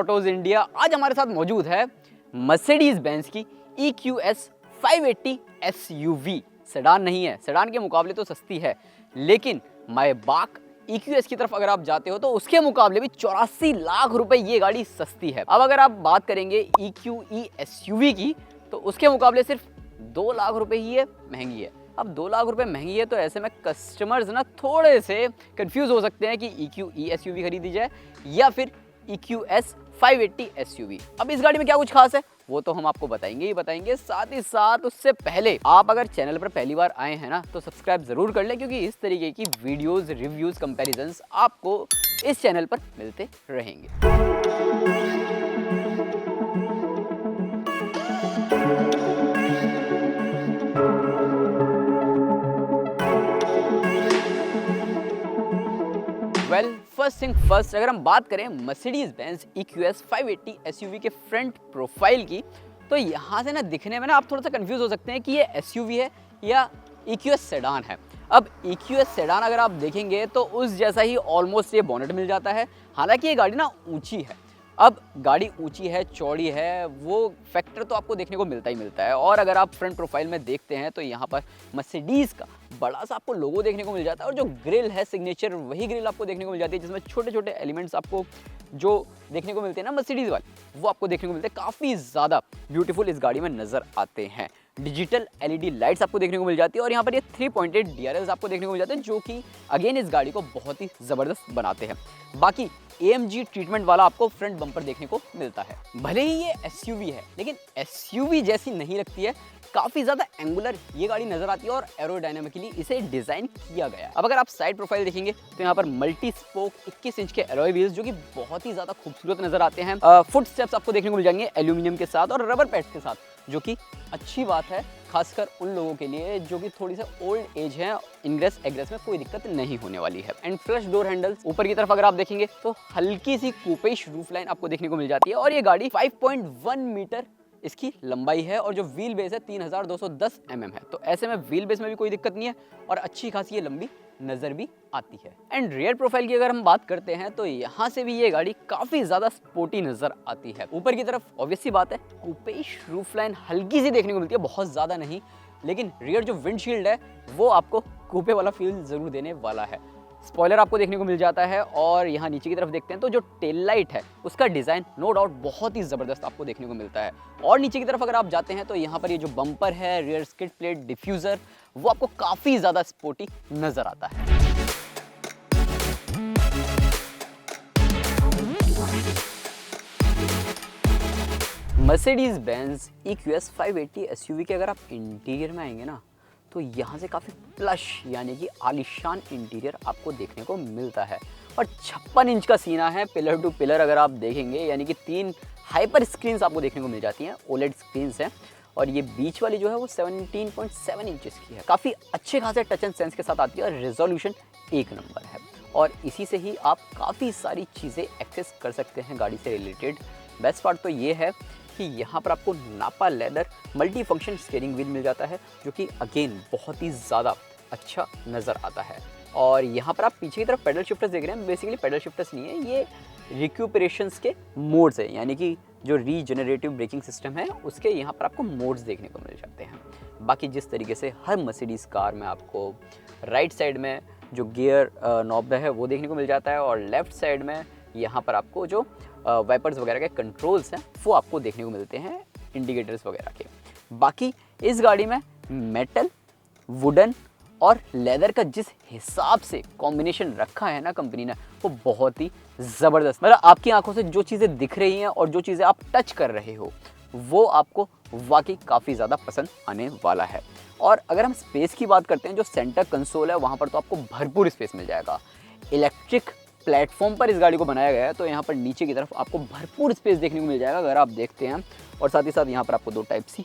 Autos India. आज हमारे साथ मौजूद है मर्सिडीज बेंज की EQS 580 SUV। सेडान नहीं है, सेडान के मुकाबले तो सस्ती है, लेकिन मायबाक EQS की तरफ अगर आप जाते हो तो उसके मुकाबले भी 84 लाख रुपए ये गाड़ी सस्ती है। अब अगर आप बात करेंगे EQE SUV की तो उसके मुकाबले सिर्फ 2 लाख रुपए ही है, महंगी है। अब 2 लाख रुपए महंगी है तो ऐसे में कस्टमर्स ना थोड़े से कंफ्यूज हो सकते हैं कि EQE SUV खरीदी जाए या फिर EQS 580 SUV। अब इस गाड़ी में क्या कुछ खास है वो तो हम आपको बताएंगे ही बताएंगे। साथ ही साथ उससे पहले आप अगर चैनल पर पहली बार आए हैं ना तो सब्सक्राइब जरूर कर लें, क्योंकि इस तरीके की वीडियोस, रिव्यूज, कंपैरिजंस आपको इस चैनल पर मिलते रहेंगे। फर्स्ट थिंग फर्स्ट, अगर हम बात करें मर्सिडीज बेंज EQS 580 SUV के फ्रंट प्रोफाइल की, तो यहाँ से ना दिखने में ना आप थोड़ा सा कंफ्यूज हो सकते हैं कि ये SUV है या EQS सेडान है। अब EQS सेडान अगर आप देखेंगे तो उस जैसा ही ऑलमोस्ट ये बोनेट मिल जाता है, हालांकि ये गाड़ी ना ऊंची है। अब गाड़ी ऊंची है, चौड़ी है, वो फैक्टर तो आपको देखने को मिलता ही मिलता है। और अगर आप फ्रंट प्रोफाइल में देखते हैं तो यहाँ पर मर्सिडीज का बड़ा सा आपको लोगो देखने को मिल जाता है, और जो ग्रिल है सिग्नेचर, वही ग्रिल आपको देखने को मिल जाती है जिसमें छोटे छोटे एलिमेंट्स आपको जो देखने को मिलते हैं ना मर्सिडीज वाले, वो आपको देखने को मिलते हैं। काफ़ी ज़्यादा ब्यूटीफुल इस गाड़ी में नज़र आते हैं। डिजिटल LED लाइट्स आपको देखने को मिल जाती है, और यहाँ पर ये 3 पॉइंटेड DRLs आपको देखने को मिल जाते हैं, जो कि अगेन इस गाड़ी को बहुत ही ज़बरदस्त बनाते हैं। बाकी AMG ट्रीटमेंट वाला आपको फ्रंट बम्पर देखने को मिलता है। भले ही ये SUV है, लेकिन SUV जैसी नहीं लगती है, काफ़ी ज़्यादा एंगुलर ये गाड़ी नजर आती है और एरोडायनामिकली इसे डिज़ाइन किया गया है। अब अगर आप साइड प्रोफाइल देखेंगे तो यहाँ पर मल्टी स्पोक 21 इंच के अलॉय व्हील्स जो कि बहुत ही ज़्यादा खूबसूरत नजर आते हैं। फुट स्टेप्स आपको देखने को मिल जाएंगे एल्यूमिनियम के साथ और रबर पैड्स के साथ, जो कि अच्छी बात है, खासकर उन लोगों के लिए जो कि थोड़ी सा ओल्ड एज है। इनग्रेस एग्रेस में कोई दिक्कत नहीं होने वाली है। एंड फ्लश डोर हैंडल्स ऊपर की तरफ अगर आप देखेंगे तो हल्की सी कूपेश रूफ लाइन आपको देखने को मिल जाती है, और ये गाड़ी 5.1 मीटर इसकी लंबाई है, और जो व्हील बेस है 3210 mm है। तो ऐसे में व्हील बेस में भी कोई दिक्कत नहीं है, और अच्छी खासी ये लंबी नजर भी आती है। एंड रियर प्रोफाइल की अगर हम बात करते हैं तो यहाँ से भी ये गाड़ी काफी ज्यादा स्पोर्टी नजर आती है। ऊपर की तरफ ऑब्वियस सी बात है कूपेश रूफ लाइन हल्की सी देखने को मिलती है, बहुत ज्यादा नहीं, लेकिन रियर जो विंडशील्ड है वो आपको कूपे वाला फील जरूर देने वाला है। स्पॉइलर आपको देखने को मिल जाता है, और यहाँ नीचे की तरफ देखते हैं तो जो टेल लाइट है उसका डिज़ाइन नो डाउट बहुत ही ज़बरदस्त आपको देखने को मिलता है। और नीचे की तरफ अगर आप जाते हैं तो यहाँ पर ये जो बम्पर है, रियर स्किड प्लेट, डिफ्यूज़र, वो आपको काफ़ी ज़्यादा स्पोर्टी नज़र आता है। मर्सिडीज बेंज EQS 580 SUV के अगर आप इंटीरियर में आएंगे ना तो यहाँ से काफ़ी प्लश यानी कि आलीशान इंटीरियर आपको देखने को मिलता है, और 56 इंच का सीना है पिलर टू पिलर अगर आप देखेंगे, यानी कि 3 हाइपर स्क्रीन्स आपको देखने को मिल जाती हैं, OLED स्क्रीन्स हैं, और ये बीच वाली जो है वो 17.7 इंचेस की है। काफ़ी अच्छे खासे टच एंड सेंस के साथ आती है, और रेजोल्यूशन 1 नंबर है, और इसी से ही आप काफ़ी सारी चीज़ें एक्सेस कर सकते हैं गाड़ी से रिलेटेड। बेस्ट पार्ट तो ये है कि यहाँ पर आपको nappa leather multi function steering wheel मिल जाता है, जो कि अगेन बहुत ही ज़्यादा अच्छा नज़र आता है। और यहाँ पर आप पीछे की तरफ पेडल शिफ्टर्स देख रहे हैं, बेसिकली पेडल शिफ्टर्स नहीं है, ये रिक्यूपरेशंस के मोड्स है, यानी कि जो रीजनरेटिव ब्रेकिंग सिस्टम है उसके यहाँ पर आपको मोड्स देखने को मिल जाते हैं। बाकी जिस तरीके से हर मर्सिडीज़ कार में आपको राइट साइड में जो गियर नॉब है वो देखने को मिल जाता है, और लेफ्ट साइड में यहाँ पर आपको जो वाइपर्स वगैरह के कंट्रोल्स हैं वो आपको देखने को मिलते हैं, इंडिकेटर्स वगैरह के। बाकी इस गाड़ी में मेटल, वुडन और लेदर का जिस हिसाब से कॉम्बिनेशन रखा है ना कंपनी ने, वो बहुत ही ज़बरदस्त, मतलब आपकी आंखों से जो चीज़ें दिख रही हैं और जो चीज़ें आप टच कर रहे हो वो आपको वाकई काफ़ी ज़्यादा पसंद आने वाला है। और अगर हम स्पेस की बात करते हैं, जो सेंटर कंसोल है वहाँ पर तो आपको भरपूर स्पेस मिल जाएगा। इलेक्ट्रिक प्लेटफॉर्म पर इस गाड़ी को बनाया गया है, तो यहाँ पर नीचे की तरफ आपको भरपूर स्पेस देखने को मिल जाएगा अगर आप देखते हैं, और साथ ही साथ यहाँ पर आपको 2 Type-C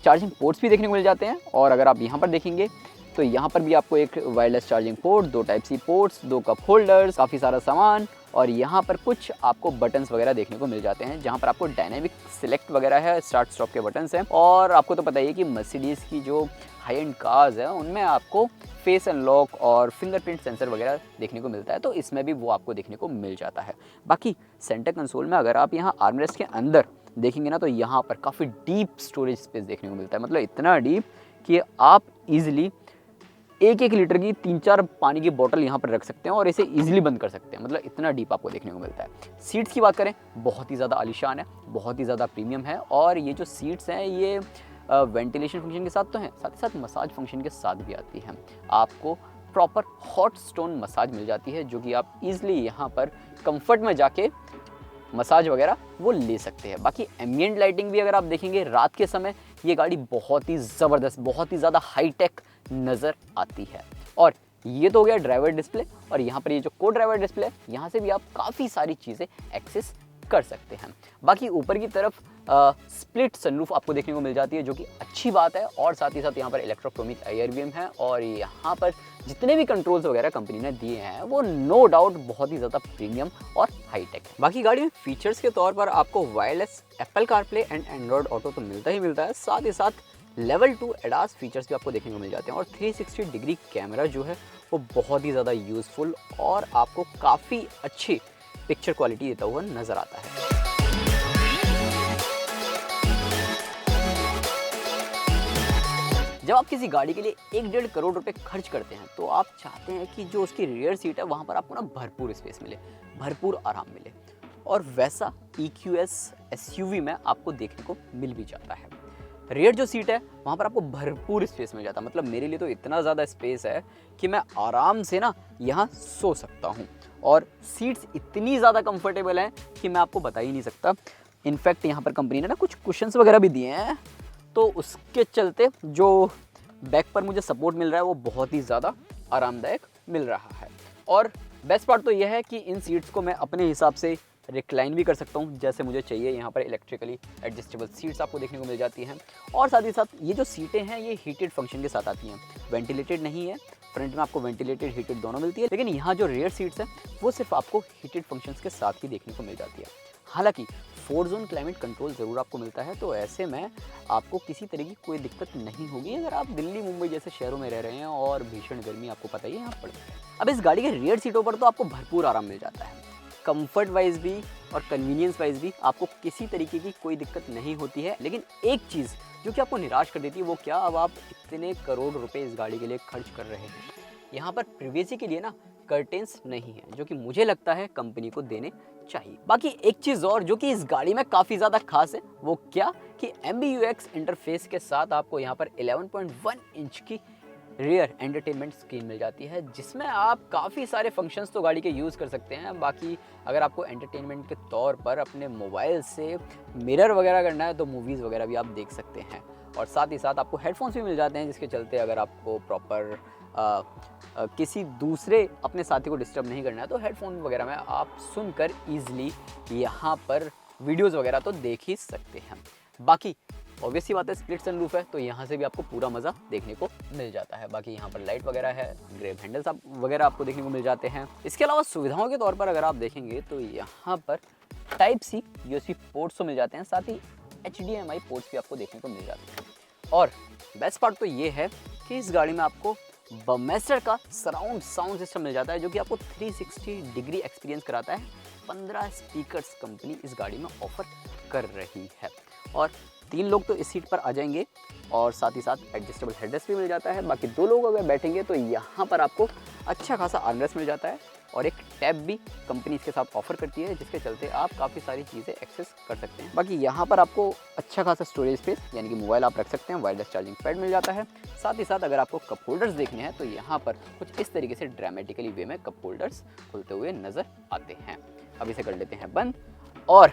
चार्जिंग पोर्ट्स भी देखने को मिल जाते हैं। और अगर आप यहाँ पर देखेंगे तो यहाँ पर भी आपको एक wireless charging port, 2 Type-C ports, 2 cup holders, काफ़ी सारा सामान, और यहाँ पर कुछ आपको बटन्स वगैरह देखने को मिल जाते हैं, जहाँ पर आपको डायनेमिक सिलेक्ट वगैरह है, स्टार्ट स्टॉप के बटन्स हैं। और आपको तो पता ही है कि मर्सिडीज़ की जो हाई एंड कार्स है उनमें आपको फेस अनलॉक और फिंगरप्रिंट सेंसर वगैरह देखने को मिलता है, तो इसमें भी वो आपको देखने को मिल जाता है। बाकी सेंटर कंसोल में अगर आप यहाँ आर्मरेस्ट के अंदर देखेंगे ना, तो यहाँ पर काफ़ी डीप स्टोरेज स्पेस देखने को मिलता है, मतलब इतना डीप कि आप इजीली 1-1 लीटर की 3-4 पानी की बोतल यहाँ पर रख सकते हैं और इसे इजीली बंद कर सकते हैं, मतलब इतना डीप आपको देखने को मिलता है। सीट्स की बात करें, बहुत ही ज़्यादा आलीशान है, बहुत ही ज़्यादा प्रीमियम है, और ये जो सीट्स हैं ये वेंटिलेशन फंक्शन के साथ तो हैं, साथ ही साथ मसाज फंक्शन के साथ भी आती हैं। आपको प्रॉपर हॉट स्टोन मसाज मिल जाती है, जो कि आप इजीली यहाँ पर कंफर्ट में जाके मसाज वगैरह वो ले सकते हैं। बाकी एम्बिएंट लाइटिंग भी अगर आप देखेंगे रात के समय, ये गाड़ी बहुत ही ज़बरदस्त, बहुत ही ज़्यादा हाईटेक नज़र आती है। और ये तो हो गया ड्राइवर डिस्प्ले, और यहाँ पर ये जो को ड्राइवर डिस्प्ले है, यहाँ से भी आप काफ़ी सारी चीज़ें एक्सेस कर सकते हैं। बाकी ऊपर की तरफ स्प्लिट सनरूफ आपको देखने को मिल जाती है, जो कि अच्छी बात है, और साथ ही साथ यहाँ पर इलेक्ट्रोक्रोमिक एयरबीएम है, और यहाँ पर जितने भी कंट्रोल्स वगैरह कंपनी ने दिए हैं वो नो डाउट बहुत ही ज़्यादा प्रीमियम और हाईटेक है। बाकी गाड़ी में फीचर्स के तौर पर आपको wireless Apple CarPlay and Android auto तो मिलता ही मिलता है, साथ ही साथ लेवल 2 एडास फीचर्स भी आपको देखने को मिल जाते हैं, और 360 डिग्री कैमरा जो है वो बहुत ही ज़्यादा यूज़फुल और आपको काफ़ी अच्छी पिक्चर क्वालिटी देता हुआ नज़र आता है। जब आप किसी गाड़ी के लिए 1-1.5 करोड़ रुपए खर्च करते हैं, तो आप चाहते हैं कि जो उसकी रियर सीट है वहाँ पर आपको ना भरपूर स्पेस मिले, भरपूर आराम मिले, और वैसा EQS SUV में आपको देखने को मिल भी जाता है। रियर जो सीट है वहाँ पर आपको भरपूर स्पेस मिल जाता है, मतलब मेरे लिए तो इतना ज़्यादा स्पेस है कि मैं आराम से ना यहाँ सो सकता हूँ, और सीट्स इतनी ज़्यादा कंफर्टेबल हैं कि मैं आपको बता ही नहीं सकता। इनफैक्ट यहाँ पर कंपनी ने ना कुछ कुशन्स वगैरह भी दिए हैं, तो उसके चलते जो बैक पर मुझे सपोर्ट मिल रहा है वो बहुत ही ज़्यादा आरामदायक मिल रहा है। और बेस्ट पार्ट तो यह है कि इन सीट्स को मैं अपने हिसाब से रिक्लाइन भी कर सकता हूँ जैसे मुझे चाहिए। यहाँ पर इलेक्ट्रिकली एडजस्टेबल सीट्स आपको देखने को मिल जाती हैं, और साथ ही साथ ये जो सीटें हैं ये हीटेड फंक्शन के साथ आती हैं, वेंटिलेटेड नहीं है। फ्रंट में आपको वेंटिलेटेड हीटेड दोनों मिलती है, लेकिन यहाँ जो रियर सीट्स हैं वो सिर्फ आपको हीटेड फंक्शंस के साथ ही देखने को मिल जाती है। हालांकि 4 जोन क्लाइमेट कंट्रोल ज़रूर आपको मिलता है, तो ऐसे में आपको किसी तरह की कोई दिक्कत नहीं होगी अगर आप दिल्ली मुंबई जैसे शहरों में रह रहे हैं और भीषण गर्मी आपको पता ही है यहाँ पड़ती है। अब इस गाड़ी के रियर सीटों पर तो आपको भरपूर आराम मिल जाता है, कंफर्ट वाइज भी और कन्वीनियंस वाइज भी आपको किसी तरीके की कोई दिक्कत नहीं होती है। लेकिन एक चीज़ जो कि आपको निराश कर देती है वो क्या, अब आप इतने करोड़ रुपए इस गाड़ी के लिए खर्च कर रहे हैं, यहाँ पर प्रिवेसी के लिए ना कर्टेन्स नहीं है, जो कि मुझे लगता है कंपनी को देने चाहिए। बाकी एक चीज़ और जो कि इस गाड़ी में काफ़ी ज़्यादा खास है वो क्या कि MBUX इंटरफेस के साथ आपको यहाँ पर 11.1 इंच की रियर एंटरटेनमेंट स्क्रीन मिल जाती है, जिसमें आप काफ़ी सारे फंक्शंस तो गाड़ी के यूज़ कर सकते हैं। बाकी अगर आपको एंटरटेनमेंट के तौर पर अपने मोबाइल से मिरर वगैरह करना है तो मूवीज़ वगैरह भी आप देख सकते हैं, और साथ ही साथ आपको हेडफोन्स भी मिल जाते हैं, जिसके चलते अगर आपको प्रॉपर किसी दूसरे अपने साथी को डिस्टर्ब नहीं करना है तो हेडफोन वगैरह में आप सुनकर ईजिली यहाँ पर वीडियोज़ वगैरह तो देख ही सकते हैं। बाकी ऑब्वियसली बात है स्प्लिट सनरूफ है, तो यहाँ से भी आपको पूरा मज़ा देखने को मिल जाता है। बाकी यहाँ पर लाइट वगैरह है, ग्रैब हैंडल्स आप वगैरह आपको देखने को मिल जाते हैं। इसके अलावा सुविधाओं के तौर पर अगर आप देखेंगे तो यहाँ पर Type-C USB पोर्ट्स तो मिल जाते हैं, साथ ही HDMI पोर्ट्स भी आपको देखने को मिल जाते हैं। और बेस्ट पार्ट तो ये है कि इस गाड़ी में आपको बमेस्टर का सराउंड साउंड सिस्टम मिल जाता है, जो कि आपको 360 डिग्री एक्सपीरियंस कराता है। 15 स्पीकर्स कंपनी इस गाड़ी में ऑफर कर रही है, और 3 लोग तो इस सीट पर आ जाएंगे, और साथ ही साथ एडजस्टेबल हेडरेस्ट भी मिल जाता है। बाकी 2 लोग अगर बैठेंगे तो यहाँ पर आपको अच्छा खासा आर्मरेस्ट मिल जाता है, और एक टैब भी कंपनी इसके साथ ऑफर करती है, जिसके चलते आप काफ़ी सारी चीज़ें एक्सेस कर सकते हैं। बाकी यहाँ पर आपको अच्छा खासा स्टोरेज स्पेस यानी कि मोबाइल आप रख सकते हैं, वायरलेस चार्जिंग पैड मिल जाता है। साथ ही साथ अगर आपको कप होल्डर्स देखने हैं तो यहाँ पर कुछ इस तरीके से ड्रामेटिकली वे में कप होल्डर्स खुलते हुए नज़र आते हैं। अब इसे कर लेते हैं बंद। और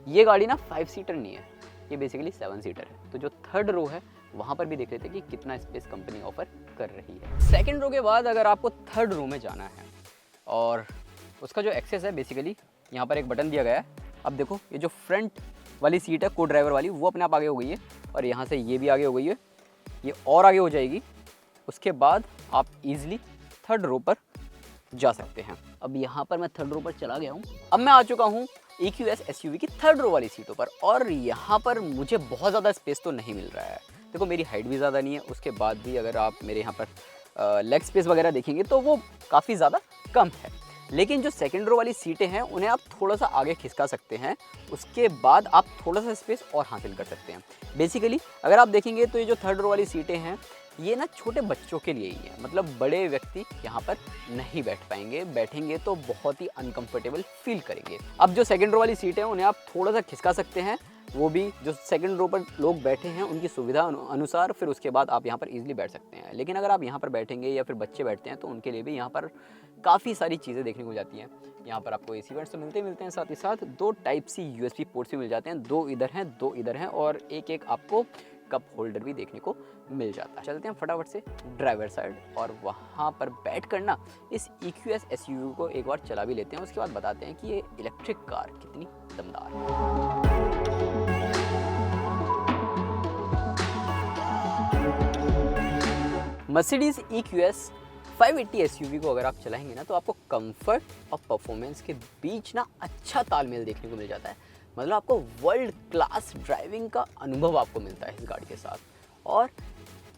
ये गाड़ी ना 5 सीटर नहीं है, ये बेसिकली 7 सीटर है, तो जो थर्ड रो है वहाँ पर भी देख लेते हैं कि कितना स्पेस कंपनी ऑफर कर रही है। सेकंड रो के बाद अगर आपको थर्ड रो में जाना है, और उसका जो एक्सेस है बेसिकली यहाँ पर एक बटन दिया गया है। अब देखो ये जो फ्रंट वाली सीट है को ड्राइवर वाली, वो अपने आप आगे हो गई है, और यहाँ से ये भी आगे हो गई है, ये और आगे हो जाएगी। उसके बाद आप इजीली थर्ड रो पर जा सकते हैं। अब यहाँ पर मैं थर्ड रो पर चला गया हूँ। अब मैं आ चुका हूँ EQS SUV की थर्ड रो वाली सीटों पर, और यहाँ पर मुझे बहुत ज़्यादा स्पेस तो नहीं मिल रहा है, देखो मेरी हाइट भी ज़्यादा नहीं है, उसके बाद भी अगर आप मेरे यहाँ पर लेग स्पेस वगैरह देखेंगे तो वो काफ़ी ज़्यादा कम है। लेकिन जो सेकंड रो वाली सीटें हैं उन्हें आप थोड़ा सा आगे खिसका सकते हैं, उसके बाद आप थोड़ा सा स्पेस और हासिल कर सकते हैं। बेसिकली अगर आप देखेंगे तो ये जो थर्ड रो वाली सीटें हैं ये ना छोटे बच्चों के लिए ही है, मतलब बड़े व्यक्ति यहाँ पर नहीं बैठ पाएंगे, बैठेंगे तो बहुत ही अनकंफर्टेबल फील करेंगे। अब जो सेकंड रो वाली सीट है उन्हें आप थोड़ा सा खिसका सकते हैं, वो भी जो सेकंड रो पर लोग बैठे हैं उनकी सुविधा अनुसार, फिर उसके बाद आप यहाँ पर इजीली बैठ सकते हैं। लेकिन अगर आप यहाँ पर बैठेंगे या फिर बच्चे बैठते हैं तो उनके लिए भी यहाँ पर काफ़ी सारी चीज़ें देखने को जाती हैं। यहाँ पर आपको एसी वेंट्स तो मिलते हैं, साथ ही साथ 2 टाइप सी USB पोर्ट्स भी मिल जाते हैं, 2 इधर हैं 2 इधर हैं, और एक आपको कप होल्डर भी देखने को मिल जाता है। चलते हैं फटाफट से ड्राइवर साइड और वहाँ पर बैठ कर ना इस EQS SUV को एक बार चला भी लेते हैं, उसके बाद बताते हैं कि ये इलेक्ट्रिक कार कितनी दमदार है। मर्सिडीज EQS 580 SUV को अगर आप चलाएंगे ना तो आपको कंफर्ट और परफॉर्मेंस के बीच ना अच्छा तालमेल देखने को मिल जाता है। मतलब आपको वर्ल्ड क्लास ड्राइविंग का अनुभव आपको मिलता है इस गाड़ी के साथ। और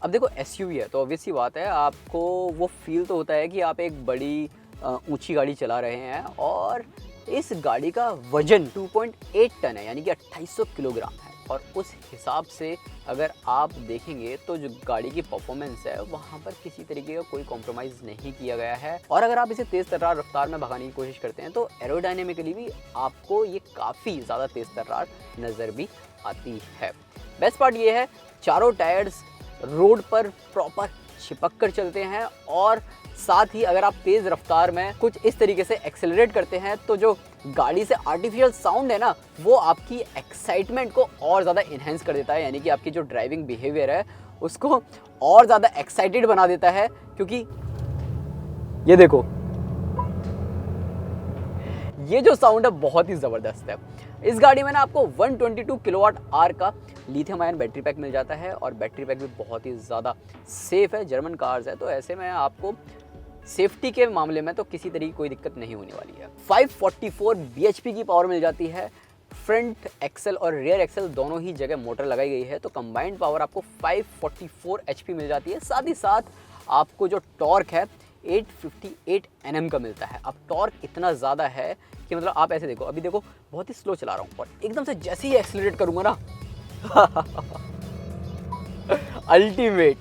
अब देखो SUV है तो ऑब्वियस सी बात है, आपको वो फील तो होता है कि आप एक बड़ी ऊंची गाड़ी चला रहे हैं, और इस गाड़ी का वजन 2.8 टन है, यानी कि 2800 किलोग्राम है। और उस हिसाब से अगर आप देखेंगे तो जो गाड़ी की परफॉर्मेंस है वहाँ पर किसी तरीके का कोई कॉम्प्रोमाइज़ नहीं किया गया है। और अगर आप इसे तेज़ तर्रार रफ्तार में भगाने की कोशिश करते हैं तो एरोडायनेमिकली भी आपको ये काफ़ी ज़्यादा तेज़ तर्रार नज़र भी आती है। बेस्ट पार्ट ये है, चारों टायर्स रोड पर प्रॉपर चिपक कर चलते हैं, और साथ ही अगर आप तेज़ रफ्तार में कुछ इस तरीके से एक्सेलरेट करते हैं तो जो गाड़ी से आर्टिफिशियल साउंड है ना वो आपकी एक्साइटमेंट को और ज़्यादा इन्हेंस कर देता है, यानी कि आपकी जो ड्राइविंग बिहेवियर है उसको और ज़्यादा एक्साइटेड बना देता है। क्योंकि ये देखो, ये जो साउंड है बहुत ही ज़बरदस्त है। इस गाड़ी में ना आपको 122 किलोवाट आवर का लिथियम आयन बैटरी पैक मिल जाता है, और बैटरी पैक भी बहुत ही ज़्यादा सेफ़ है। जर्मन कार्स है तो ऐसे में आपको सेफ्टी के मामले में तो किसी तरीके की कोई दिक्कत नहीं होने वाली है। 544 bhp की पावर मिल जाती है। फ्रंट एक्सल और रियर एक्सल दोनों ही जगह मोटर लगाई गई है, तो कंबाइंड पावर आपको 544 HP मिल जाती है। साथ ही साथ आपको जो टॉर्क है 858 Nm का मिलता है। अब टॉर्क इतना ज़्यादा है कि मतलब आप ऐसे देखो, अभी देखो बहुत ही स्लो चला रहा हूँ और एकदम से जैसे ही एक्सीलरेट करूँगा ना अल्टीमेट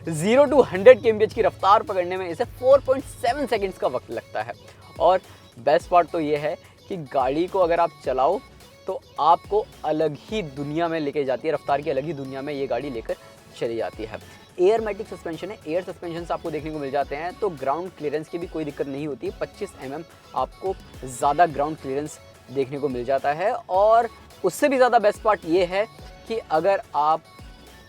0 to 100 kmph की रफ्तार पकड़ने में इसे 4.7 सेकंड्स का वक्त लगता है। और बेस्ट पार्ट तो ये है कि गाड़ी को अगर आप चलाओ तो आपको अलग ही दुनिया में लेके जाती है, रफ्तार की अलग ही दुनिया में ये गाड़ी लेकर चली जाती है। एयरमेटिक सस्पेंशन है, एयर सस्पेंशन आपको देखने को मिल जाते हैं, तो ग्राउंड क्लियरेंस की भी कोई दिक्कत नहीं होती। 25 mm आपको ज़्यादा ग्राउंड क्लियरेंस देखने को मिल जाता है। और उससे भी ज़्यादा बेस्ट पार्ट ये है कि अगर आप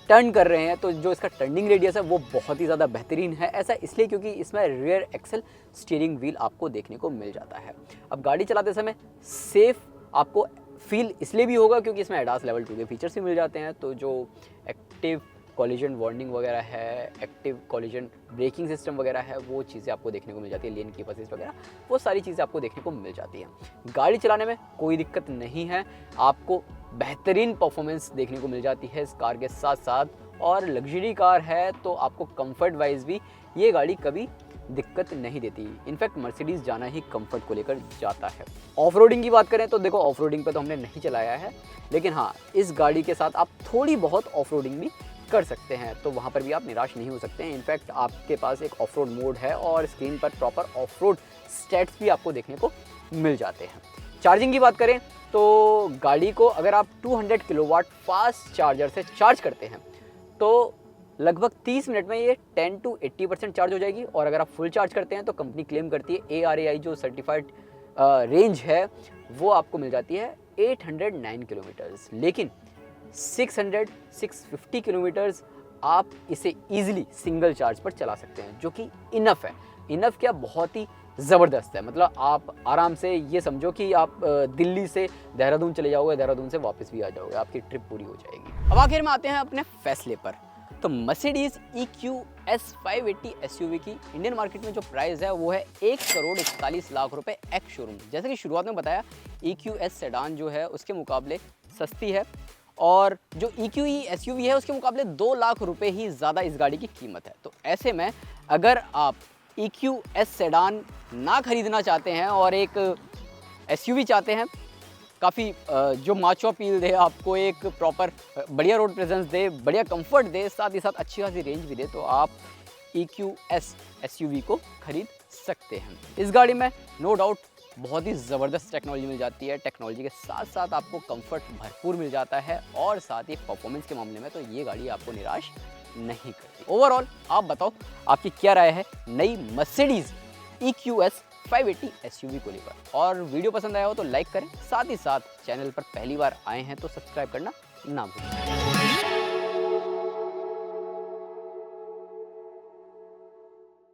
टर्न कर रहे हैं तो जो इसका टर्निंग रेडियस है वो बहुत ही ज़्यादा बेहतरीन है। ऐसा इसलिए क्योंकि इसमें रियर एक्सल स्टीयरिंग व्हील आपको देखने को मिल जाता है। अब गाड़ी चलाते समय सेफ आपको फील इसलिए भी होगा क्योंकि इसमें एडास लेवल 2 के फीचर्स भी मिल जाते हैं। तो जो एक्टिव कॉलिजन वार्निंग वगैरह है, एक्टिव कॉलिजन ब्रेकिंग सिस्टम वगैरह है, वो चीज़ें आपको देखने को मिल जाती है। लेन कीपर असिस्ट वगैरह, वो सारी चीज़ें आपको देखने को मिल जाती हैं। गाड़ी चलाने में कोई दिक्कत नहीं है, आपको बेहतरीन परफॉर्मेंस देखने को मिल जाती है इस कार के साथ साथ। और लग्जरी कार है तो आपको कंफर्ट वाइज भी ये गाड़ी कभी दिक्कत नहीं देती। इनफैक्ट मर्सिडीज़ जाना ही कंफर्ट को लेकर जाता है। ऑफ रोडिंग की बात करें तो देखो, ऑफ रोडिंग पर तो हमने नहीं चलाया है, लेकिन हाँ इस गाड़ी के साथ आप थोड़ी बहुत ऑफ रोडिंग भी कर सकते हैं, तो वहाँ पर भी आप निराश नहीं हो सकते हैं। इनफैक्ट आपके पास एक ऑफ रोड मोड है और स्क्रीन पर प्रॉपर ऑफ रोड स्टैट्स भी आपको देखने को मिल जाते हैं। चार्जिंग की बात करें तो गाड़ी को अगर आप 200 किलोवाट फास्ट चार्जर से चार्ज करते हैं तो लगभग 30 मिनट में ये 10 to 80% चार्ज हो जाएगी। और अगर आप फुल चार्ज करते हैं तो कंपनी क्लेम करती है ARAI जो सर्टिफाइड रेंज है वो आपको मिल जाती है 809 किलोमीटर्स। लेकिन 650 किलोमीटर्स आप इसे ईजिली सिंगल चार्ज पर चला सकते हैं, जो कि इनफ है। इनफ क्या, बहुत ही ज़बरदस्त है। मतलब आप आराम से ये समझो कि आप दिल्ली से देहरादून चले जाओगे, देहरादून से वापस भी आ जाओगे, आपकी ट्रिप पूरी हो जाएगी। अब आखिर में आते हैं अपने फैसले पर। तो मर्सिडीज़ EQS 580 SUV की इंडियन मार्केट में जो प्राइस है वो है 1,41,00,000 रुपये एक्स शोरूम। जैसे कि शुरुआत में बताया, EQS सेडान जो है उसके मुकाबले सस्ती है और जो EQE SUV है उसके मुकाबले 2 लाख रुपए ही ज़्यादा इस गाड़ी की कीमत है। तो ऐसे में अगर आप EQS सेडान ना खरीदना चाहते हैं और एक SUV चाहते हैं काफ़ी जो माचो अपील दे, आपको एक प्रॉपर बढ़िया रोड प्रेजेंस दे, बढ़िया कंफर्ट दे, साथ ही साथ अच्छी खासी रेंज भी दे, तो आप EQS SUV को खरीद सकते हैं। इस गाड़ी में नो डाउट बहुत ही ज़बरदस्त टेक्नोलॉजी मिल जाती है। टेक्नोलॉजी के साथ साथ आपको कंफर्ट भरपूर मिल जाता है और साथ ही परफॉर्मेंस के मामले में तो ये गाड़ी आपको निराश नहीं करती। ओवरऑल आप बताओ आपकी क्या राय है नई मर्सिडीज़ EQS 580 SUV को लेकर। और वीडियो पसंद आया हो तो लाइक करें, साथ ही साथ चैनल पर पहली बार आए हैं तो सब्सक्राइब करना ना भूलें।